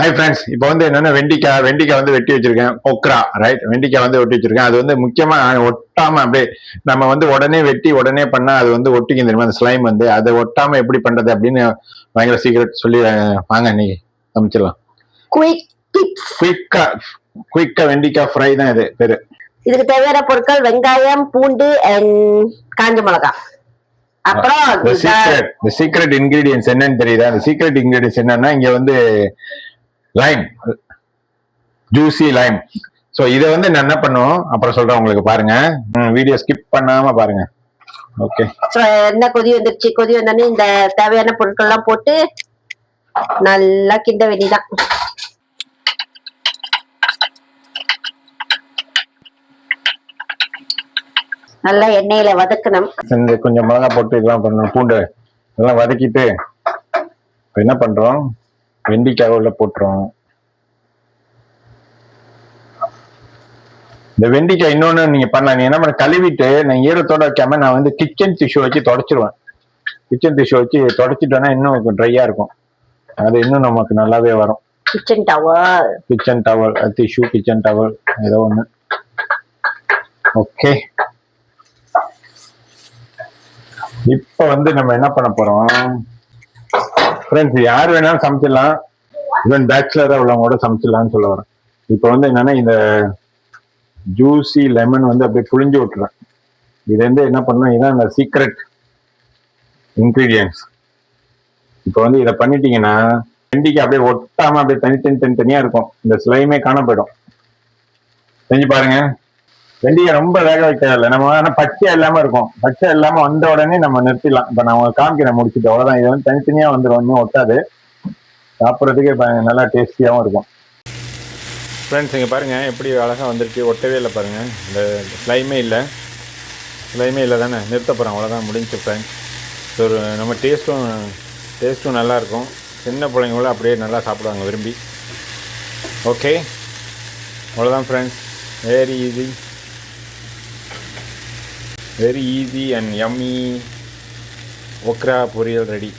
Hi friends, இப்போ வந்து என்னன்னா வெண்டிக்காய் வந்து வெட்டி வச்சிருக்கேன். ஒக்ரா ரைட், வெண்டிக்காய் வந்து வெட்டி வச்சிருக்கேன். அது வந்து முக்கியமா ஒட்டாம அப்படியே நம்ம வந்து உடனே வெட்டி உடனே பண்ணா அது வந்து ஒட்டிக்கும் தெரியுமா, அந்த ஸ்லைம் வந்து அதை ஒட்டாம எப்படி பண்றது அப்படின்னு பயங்கர சீக்கிரட் சொல்லி வாங்க இன்னைக்கு சமைச்சிடலாம். Quick tips. குயிக்கா வெண்டிக்காய் ஃப்ரை தான் இது பேரு. இதுக்கு தேவையான பொருட்கள் வெங்காயம், பூண்டு அண்ட் காஞ்ச மிளகாய். அப்புறம் சீக்ரெட் இன்கிரீடியன்ஸ் என்னன்னு தெரியுதா? அந்த சீக்ரெட் இன்கிரீடியன்ஸ் என்னன்னா, இங்க வந்து லைம், ஜூசி லைம். ஸோ இதை வந்து நான் என்ன பண்ணுவோம் அப்புறம் சொல்றேன் உங்களுக்கு. பாருங்க, வீடியோ ஸ்கிப் பண்ணாம பாருங்க. ஓகே, என்ன கொதி வந்துருச்சு. கொதி வந்தோடனே இந்த தேவையான பொருட்கள் எல்லாம் போட்டு நல்லா கிண்ட வேண்டியதான். நல்லா எண்ணெயில வதக்கணும். கொஞ்சம் மிளகா போட்டு இதெல்லாம் பண்ணணும், பூண்டு இதெல்லாம் வதக்கிட்டு இப்போ என்ன பண்றோம், வெண்டிக்காய் உள்ள போட்டுறோம். இந்த வெண்டிக்காய் இன்னொன்னு நீங்க பண்ணலாம். நீங்க என்ன பண்ண, கழுவிட்டு நான் ஈரத்தோட வைக்காம நான் வந்து கிச்சன் டிஷ்யூ வச்சு தொடச்சிருவேன். கிச்சன் டிஷ்யூ வச்சு தொடச்சிட்டோன்னா இன்னும் ட்ரையா இருக்கும். அது இன்னும் நமக்கு நல்லாவே வரும். Kitchen towel tissue, kitchen towel ஏதோ ஒண்ணு. ஓகே, இப்ப வந்து நம்ம என்ன பண்ண போறோம் ஃப்ரெண்ட்ஸ், யார் வேணாலும் சமைச்சிடலாம். ஈவன் பேச்சுலரா உள்ளவங்களோட சமைச்சிடலாம்னு சொல்ல வரேன். இப்ப வந்து என்னன்னா, இந்த ஜூசி லெமன் வந்து அப்படியே புழிஞ்சு விட்டுறேன். இது வந்து என்ன பண்ணணும், இதுதான் இந்த சீக்ரெட் இன்கிரீடியன்ஸ். இப்போ வந்து இதை பண்ணிட்டீங்கன்னா வெண்டிக்காய் அப்படியே ஒட்டாம அப்படியே தனித்தனியா இருக்கும். இந்த ஸ்லைமே காண போயிடும். செஞ்சு பாருங்க. வெண்டிக்காய் ரொம்ப வேக வைக்க இல்லை, நம்ம ஆனால் பச்சையா இல்லாம இருக்கும். பச்சை இல்லாம வந்த உடனே நம்ம நிறுத்திடலாம். இப்போ நான் காமிக்கிறேன் முடிச்சுட்டு, அவ்வளோதான். இது வந்து தனித்தனியா வந்துடும், இன்னும் ஒட்டாது. சாப்பிட்றதுக்கு நல்லா டேஸ்டியாகவும் இருக்கும். ஃப்ரெண்ட்ஸ், இங்கே பாருங்கள் எப்படி அழகாக வந்துருச்சு. ஒட்டவே இல்லை பாருங்கள், இந்த ஸ்லைமே இல்லை தானே. நிறுத்த போகிறேன், அவ்வளோதான், முடிஞ்சு ஃப்ரெண்ட்ஸ். ஸோ நம்ம டேஸ்ட்டும் நல்லாயிருக்கும். சின்ன பிள்ளைங்களும் அப்படியே நல்லா சாப்பிடுவாங்க விரும்பி. ஓகே, அவ்வளோதான் friends. Very easy and yummy okra poriyal ready.